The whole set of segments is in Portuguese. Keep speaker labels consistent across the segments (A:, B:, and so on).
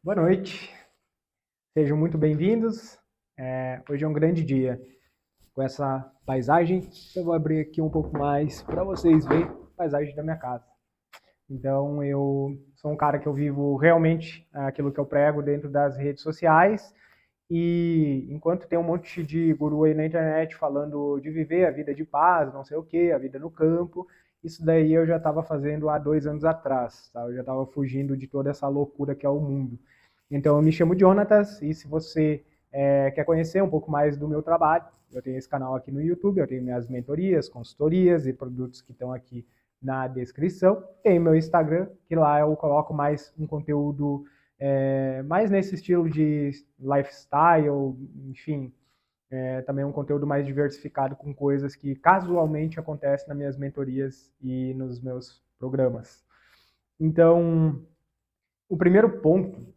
A: Boa noite, sejam muito bem-vindos. Hoje é um grande dia com essa paisagem. Eu vou abrir aqui um pouco mais para vocês verem a paisagem da minha casa. Então, eu sou um cara que eu vivo realmente aquilo que eu prego dentro das redes sociais. E enquanto tem um monte de guru aí na internet falando de viver a vida de paz, não sei o que, a vida no campo, isso daí eu já estava fazendo há 2 anos atrás, tá? Eu já estava fugindo de toda essa loucura que é o mundo. Então eu me chamo Jonatas e se você quer conhecer um pouco mais do meu trabalho, eu tenho esse canal aqui no YouTube, eu tenho minhas mentorias, consultorias e produtos que estão aqui na descrição. Tem meu Instagram, que lá eu coloco mais um conteúdo mais nesse estilo de lifestyle, enfim, também um conteúdo mais diversificado com coisas que casualmente acontecem nas minhas mentorias e nos meus programas. Então, o primeiro ponto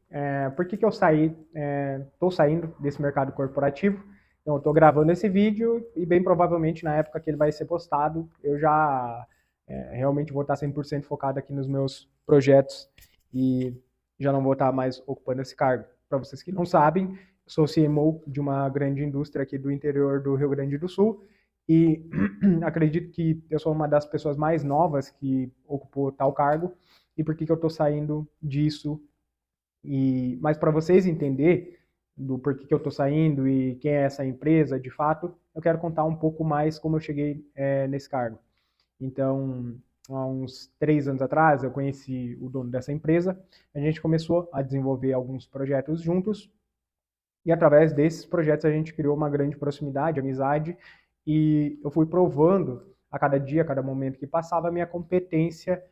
A: por que eu estou saindo desse mercado corporativo. Então, eu estou gravando esse vídeo e bem provavelmente na época que ele vai ser postado, eu já realmente vou estar 100% focado aqui nos meus projetos e já não vou estar mais ocupando esse cargo. Para vocês que não sabem, sou CMO de uma grande indústria aqui do interior do Rio Grande do Sul e acredito que eu sou uma das pessoas mais novas que ocupou tal cargo. E por que eu estou saindo disso? Mas para vocês entenderem do porquê que eu estou saindo e quem é essa empresa, de fato, eu quero contar um pouco mais como eu cheguei nesse cargo. Então, há uns 3 anos atrás, eu conheci o dono dessa empresa, a gente começou a desenvolver alguns projetos juntos, e através desses projetos a gente criou uma grande proximidade, amizade, e eu fui provando a cada dia, a cada momento que passava, a minha competência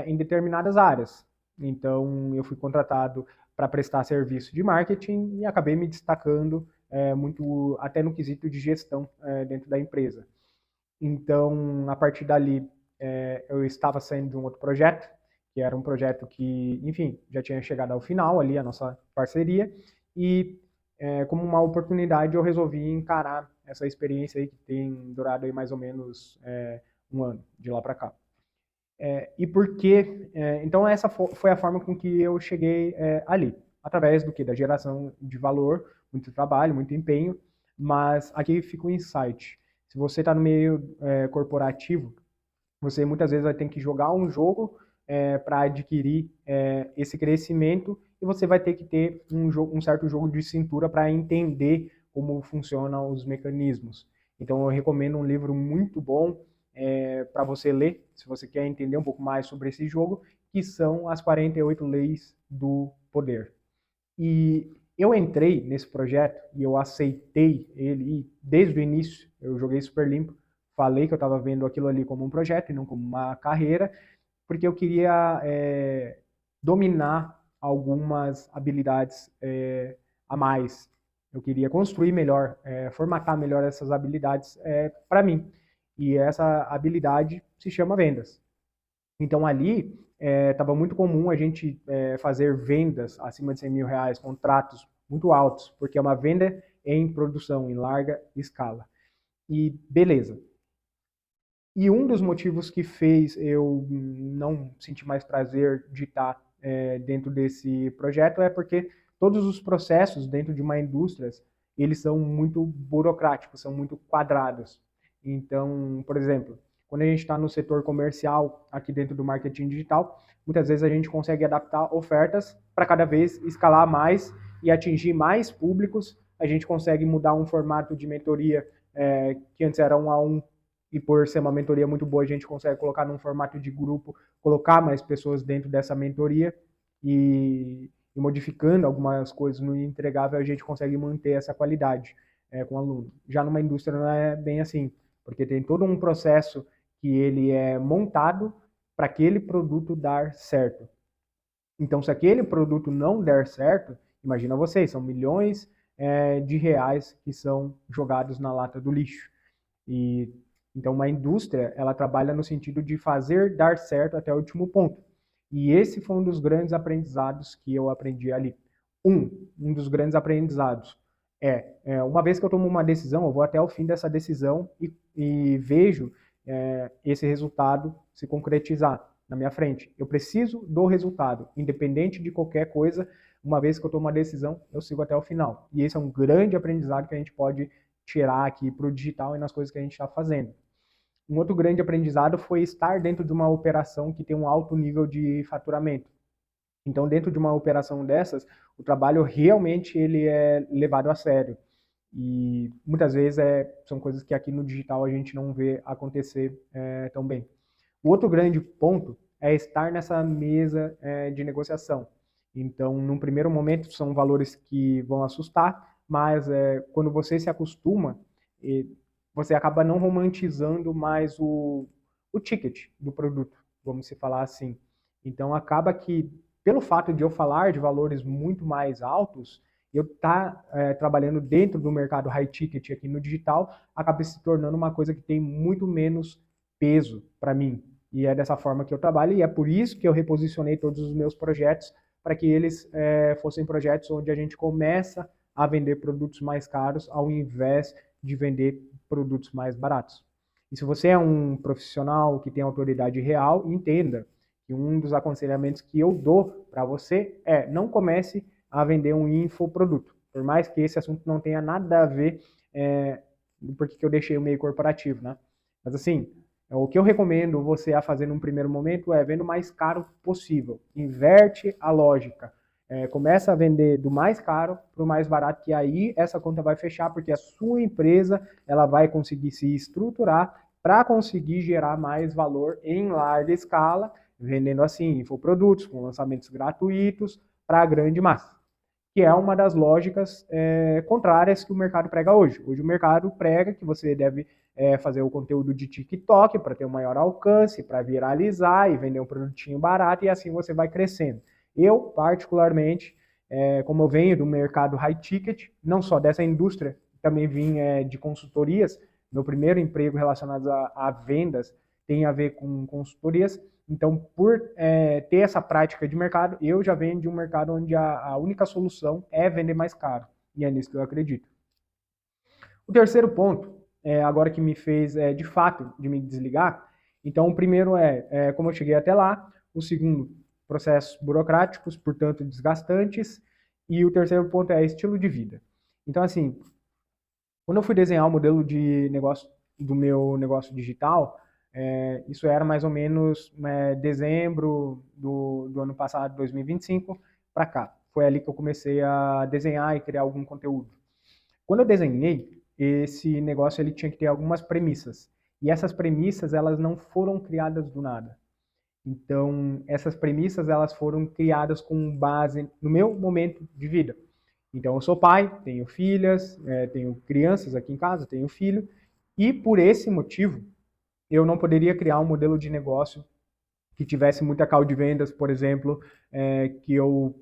A: em determinadas áreas. Então, eu fui contratado para prestar serviço de marketing e acabei me destacando muito, até no quesito de gestão dentro da empresa. Então, a partir dali, eu estava saindo de um outro projeto, que era um projeto que, enfim, já tinha chegado ao final ali, a nossa parceria, e como uma oportunidade eu resolvi encarar essa experiência aí que tem durado aí mais ou menos um ano, de lá para cá. E por quê? Então essa foi a forma com que eu cheguei ali, através do que? Da geração de valor, muito trabalho, muito empenho, mas aqui fica o insight. Se você está no meio corporativo, você muitas vezes vai ter que jogar um jogo para adquirir esse crescimento e você vai ter que ter um certo jogo de cintura para entender como funcionam os mecanismos. Então eu recomendo um livro muito bom para você ler, se você quer entender um pouco mais sobre esse jogo, que são as 48 Leis do Poder. E eu entrei nesse projeto e eu aceitei ele e desde o início eu joguei super limpo. Falei que eu estava vendo aquilo ali como um projeto e não como uma carreira, porque eu queria dominar algumas habilidades a mais. Eu queria construir melhor, formatar melhor essas habilidades para mim. E essa habilidade se chama vendas. Então ali estava muito comum a gente fazer vendas acima de 100 mil reais, contratos muito altos, porque é uma venda em produção, em larga escala. E beleza. E um dos motivos que fez eu não sentir mais prazer de estar dentro desse projeto é porque todos os processos dentro de uma indústria, eles são muito burocráticos, são muito quadrados. Então, por exemplo, quando a gente está no setor comercial, aqui dentro do marketing digital, muitas vezes a gente consegue adaptar ofertas para cada vez escalar mais e atingir mais públicos. A gente consegue mudar um formato de mentoria que antes era 1 a 1 e por ser uma mentoria muito boa, a gente consegue colocar num formato de grupo, colocar mais pessoas dentro dessa mentoria e modificando algumas coisas no entregável, a gente consegue manter essa qualidade com o aluno. Já numa indústria não é bem assim, porque tem todo um processo que ele é montado para aquele produto dar certo. Então, se aquele produto não der certo, imagina vocês, são milhões de reais que são jogados na lata do lixo. E então uma indústria, ela trabalha no sentido de fazer dar certo até o último ponto. E esse foi um dos grandes aprendizados que eu aprendi ali. Um dos grandes aprendizados uma vez que eu tomo uma decisão, eu vou até o fim dessa decisão e vejo esse resultado se concretizar. na minha frente. Eu preciso do resultado, independente de qualquer coisa. Uma vez que eu tomo uma decisão, eu sigo até o final. E esse é um grande aprendizado que a gente pode tirar aqui para o digital e nas coisas que a gente está fazendo. Um outro grande aprendizado foi estar dentro de uma operação que tem um alto nível de faturamento. Então, dentro de uma operação dessas, o trabalho realmente ele é levado a sério. E muitas vezes são coisas que aqui no digital a gente não vê acontecer tão bem. O outro grande ponto é estar nessa mesa de negociação. Então, num primeiro momento, são valores que vão assustar, mas quando você se acostuma, você acaba não romantizando mais o ticket do produto, vamos se falar assim. Então, acaba que, pelo fato de eu falar de valores muito mais altos, eu estar trabalhando dentro do mercado high ticket aqui no digital, acaba se tornando uma coisa que tem muito menos peso para mim. E é dessa forma que eu trabalho, e é por isso que eu reposicionei todos os meus projetos para que eles fossem projetos onde a gente começa a vender produtos mais caros ao invés de vender produtos mais baratos. E se você é um profissional que tem autoridade real, entenda que um dos aconselhamentos que eu dou para você é não comece a vender um infoproduto. Por mais que esse assunto não tenha nada a ver, porque eu deixei o meio corporativo, né? Mas assim, o que eu recomendo você a fazer num primeiro momento é vender o mais caro possível. Inverte a lógica. Começa a vender do mais caro para o mais barato, que aí essa conta vai fechar, porque a sua empresa ela vai conseguir se estruturar para conseguir gerar mais valor em larga escala, vendendo assim infoprodutos com lançamentos gratuitos para a grande massa, que é uma das lógicas contrárias que o mercado prega hoje. Hoje o mercado prega que você deve fazer o conteúdo de TikTok para ter um maior alcance, para viralizar e vender um produtinho barato, e assim você vai crescendo. Eu, particularmente, como eu venho do mercado high ticket, não só dessa indústria, também vim de consultorias, meu primeiro emprego relacionado a vendas tem a ver com consultorias. Então, por ter essa prática de mercado, eu já venho de um mercado onde a única solução é vender mais caro. E é nisso que eu acredito. O terceiro ponto, agora que me fez, de fato, de me desligar, então o primeiro como eu cheguei até lá. O segundo, processos burocráticos, portanto desgastantes. E o terceiro ponto é estilo de vida. Então, assim, quando eu fui desenhar o modelo de negócio do meu negócio digital, isso era mais ou menos dezembro do ano passado, 2025, para cá. Foi ali que eu comecei a desenhar e criar algum conteúdo. Quando eu desenhei, esse negócio ele tinha que ter algumas premissas. E essas premissas, elas não foram criadas do nada. Então, essas premissas, elas foram criadas com base no meu momento de vida. Então, eu sou pai, tenho filhas, tenho crianças aqui em casa, tenho filho, e por esse motivo, eu não poderia criar um modelo de negócio que tivesse muita call de vendas, por exemplo, que eu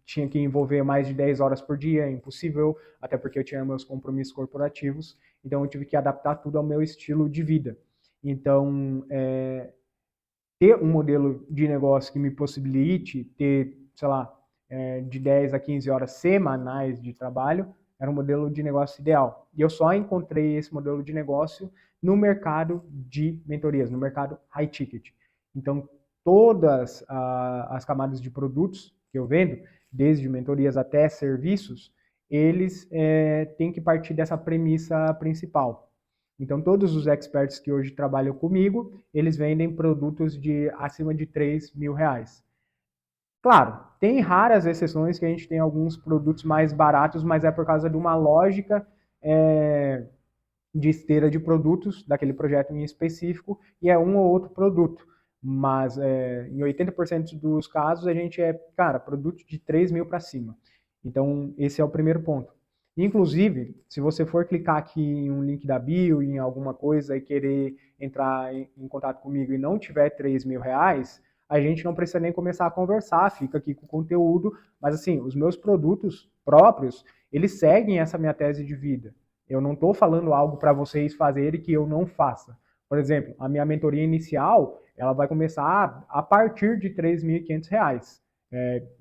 A: tinha que envolver mais de 10 horas por dia, é impossível, até porque eu tinha meus compromissos corporativos, então eu tive que adaptar tudo ao meu estilo de vida. Então, ter um modelo de negócio que me possibilite ter, sei lá, de 10 a 15 horas semanais de trabalho, era um modelo de negócio ideal. E eu só encontrei esse modelo de negócio no mercado de mentorias, no mercado high ticket. Então, todas as camadas de produtos que eu vendo, desde mentorias até serviços, eles têm que partir dessa premissa principal. Então, todos os experts que hoje trabalham comigo, eles vendem produtos de acima de R$ 3.000. Claro, tem raras exceções que a gente tem alguns produtos mais baratos, mas é por causa de uma lógica de esteira de produtos daquele projeto em específico, e é um ou outro produto. Mas em 80% dos casos a gente produto de 3.000 para cima. Então, esse é o primeiro ponto. Inclusive, se você for clicar aqui em um link da bio, em alguma coisa e querer entrar em contato comigo e não tiver R$ 3.000, a gente não precisa nem começar a conversar, fica aqui com o conteúdo, mas assim, os meus produtos próprios, eles seguem essa minha tese de vida. Eu não estou falando algo para vocês fazerem que eu não faça. Por exemplo, a minha mentoria inicial, ela vai começar a partir de R$ 3.500.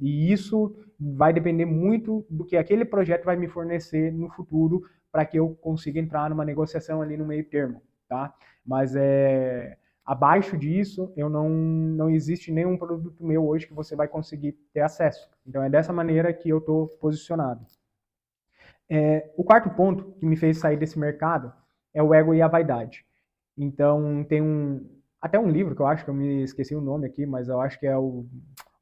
A: E isso vai depender muito do que aquele projeto vai me fornecer no futuro para que eu consiga entrar numa negociação ali no meio termo, tá? Mas Abaixo disso, não existe nenhum produto meu hoje que você vai conseguir ter acesso. Então é dessa maneira que eu estou posicionado. O quarto ponto que me fez sair desse mercado é o ego e a vaidade. Então tem até um livro que eu acho que eu me esqueci o nome aqui, mas eu acho que é o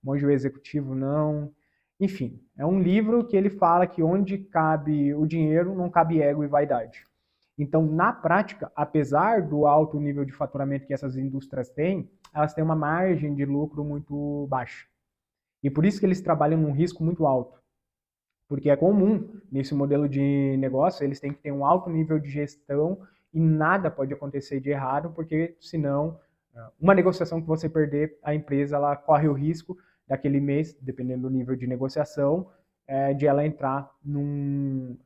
A: Monge o Executivo, não. Enfim, é um livro que ele fala que onde cabe o dinheiro, não cabe ego e vaidade. Então, na prática, apesar do alto nível de faturamento que essas indústrias têm, elas têm uma margem de lucro muito baixa. E por isso que eles trabalham num risco muito alto. Porque é comum, nesse modelo de negócio, eles têm que ter um alto nível de gestão e nada pode acontecer de errado, porque senão, uma negociação que você perder, a empresa ela corre o risco daquele mês, dependendo do nível de negociação, de ela entrar num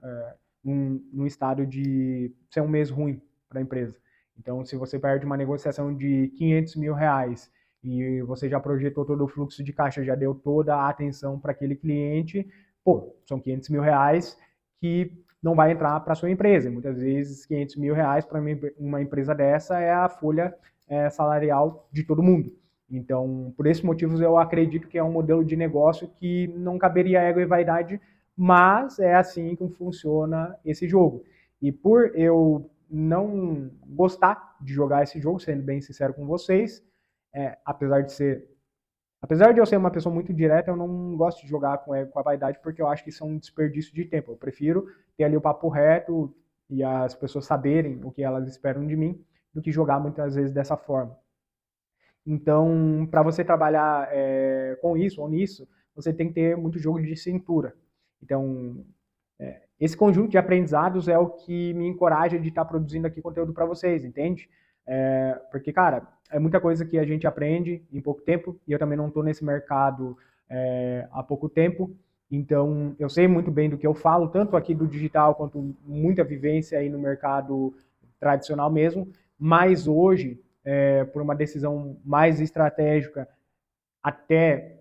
A: estado de ser um mês ruim para a empresa. Então, se você perde uma negociação de 500 mil reais e você já projetou todo o fluxo de caixa, já deu toda a atenção para aquele cliente, pô, são 500 mil reais que não vai entrar para a sua empresa. Muitas vezes, 500 mil reais para uma empresa dessa é a folha salarial de todo mundo. Então, por esses motivos, eu acredito que é um modelo de negócio que não caberia ego e vaidade, mas é assim que funciona esse jogo. E por eu não gostar de jogar esse jogo, sendo bem sincero com vocês, apesar de eu ser uma pessoa muito direta, eu não gosto de jogar com ego, com a vaidade, porque eu acho que isso é um desperdício de tempo. Eu prefiro ter ali o papo reto e as pessoas saberem o que elas esperam de mim, do que jogar muitas vezes dessa forma. Então, para você trabalhar com isso ou nisso, você tem que ter muito jogo de cintura. Então, esse conjunto de aprendizados é o que me encoraja de estar produzindo aqui conteúdo para vocês, entende? Porque, cara, é muita coisa que a gente aprende em pouco tempo, e eu também não estou nesse mercado há pouco tempo, então eu sei muito bem do que eu falo, tanto aqui do digital quanto muita vivência aí no mercado tradicional mesmo, mas hoje, por uma decisão mais estratégica, até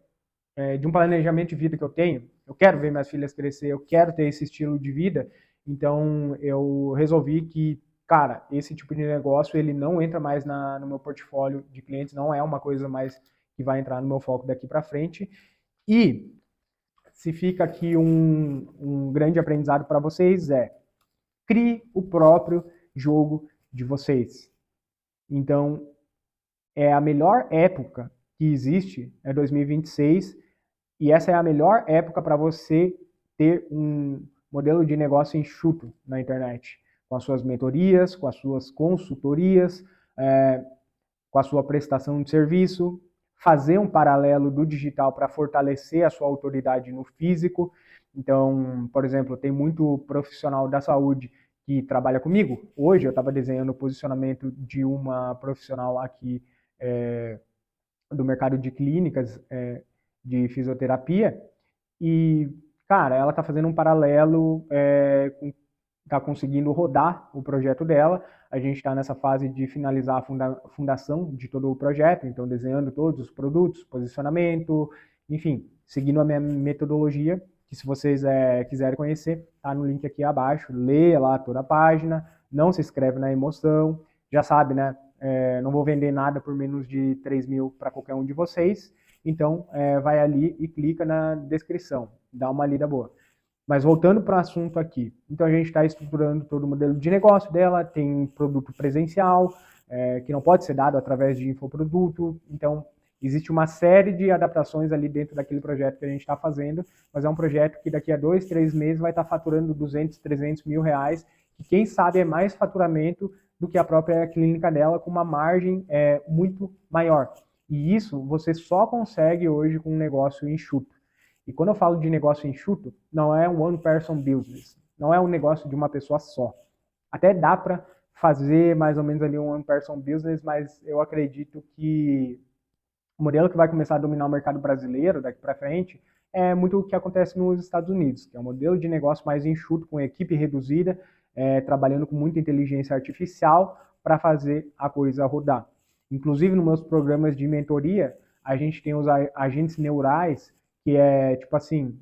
A: de um planejamento de vida que eu tenho, eu quero ver minhas filhas crescer, eu quero ter esse estilo de vida, então eu resolvi que, cara, esse tipo de negócio ele não entra mais no meu portfólio de clientes, não é uma coisa mais que vai entrar no meu foco daqui para frente. E se fica aqui um grande aprendizado para vocês crie o próprio jogo de vocês. Então, a melhor época que existe é 2026, e essa é a melhor época para você ter um modelo de negócio enxuto na internet, com as suas mentorias, com as suas consultorias, com a sua prestação de serviço, fazer um paralelo do digital para fortalecer a sua autoridade no físico. Então, por exemplo, tem muito profissional da saúde que trabalha comigo. Hoje eu estava desenhando o posicionamento de uma profissional aqui do mercado de clínicas de fisioterapia e, cara, ela está fazendo um paralelo, está conseguindo rodar o projeto dela. A gente está nessa fase de finalizar a fundação de todo o projeto, então desenhando todos os produtos, posicionamento, enfim, seguindo a minha metodologia, que se vocês quiserem conhecer, tá no link aqui abaixo, lê lá toda a página, não se inscreve na emoção, já sabe, né? Não vou vender nada por menos de 3 mil para qualquer um de vocês, então vai ali e clica na descrição, dá uma lida boa. Mas voltando para o assunto aqui, então a gente está estruturando todo o modelo de negócio dela, tem produto presencial, que não pode ser dado através de infoproduto, então existe uma série de adaptações ali dentro daquele projeto que a gente está fazendo, mas é um projeto que daqui a 2, 3 meses vai estar faturando 200, 300 mil reais, que quem sabe é mais faturamento do que a própria clínica dela, com uma margem muito maior. E isso você só consegue hoje com um negócio enxuto. E quando eu falo de negócio enxuto, não é um one person business, não é um negócio de uma pessoa só. Até dá para fazer mais ou menos ali um one person business, mas eu acredito que o modelo que vai começar a dominar o mercado brasileiro daqui para frente é muito o que acontece nos Estados Unidos, que é um modelo de negócio mais enxuto, com equipe reduzida, trabalhando com muita inteligência artificial para fazer a coisa rodar. Inclusive, nos meus programas de mentoria, a gente tem os agentes neurais, que é tipo assim,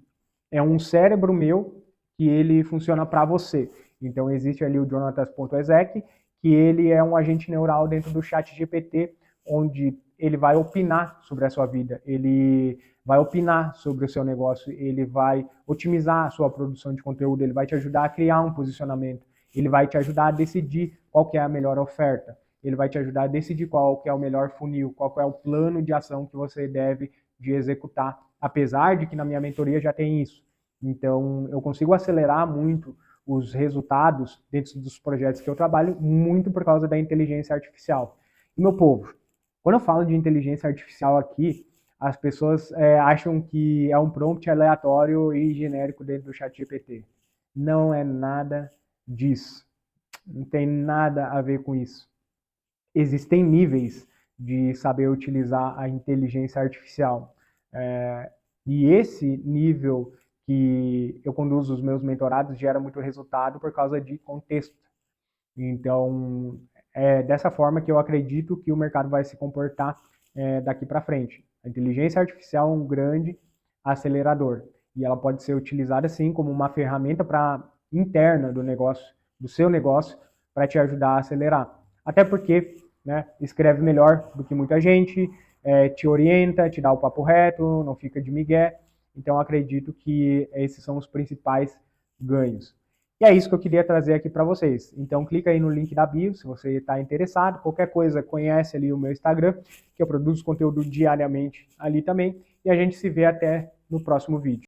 A: é um cérebro meu que ele funciona para você. Então existe ali o Jonatas.exec, que ele é um agente neural dentro do chat GPT onde ele vai opinar sobre a sua vida, ele vai opinar sobre o seu negócio, ele vai otimizar a sua produção de conteúdo, ele vai te ajudar a criar um posicionamento, ele vai te ajudar a decidir qual que é a melhor oferta, ele vai te ajudar a decidir qual que é o melhor funil, qual que é o plano de ação que você deve de executar, apesar de que na minha mentoria já tem isso. Então, eu consigo acelerar muito os resultados dentro dos projetos que eu trabalho, muito por causa da inteligência artificial. E, meu povo, quando eu falo de inteligência artificial aqui, as pessoas acham que é um prompt aleatório e genérico dentro do chat GPT. Não é nada disso. Não tem nada a ver com isso. Existem níveis de saber utilizar a inteligência artificial. E esse nível que eu conduzo os meus mentorados gera muito resultado por causa de contexto. Então, é dessa forma que eu acredito que o mercado vai se comportar daqui para frente. A inteligência artificial é um grande acelerador e ela pode ser utilizada sim como uma ferramenta interna do negócio, do seu negócio, para te ajudar a acelerar. Até porque, né, escreve melhor do que muita gente, te orienta, te dá o papo reto, não fica de migué. Então, acredito que esses são os principais ganhos. E é isso que eu queria trazer aqui para vocês. Então, clica aí no link da bio se você está interessado. Qualquer coisa, conhece ali o meu Instagram, que eu produzo conteúdo diariamente ali também. E a gente se vê até no próximo vídeo.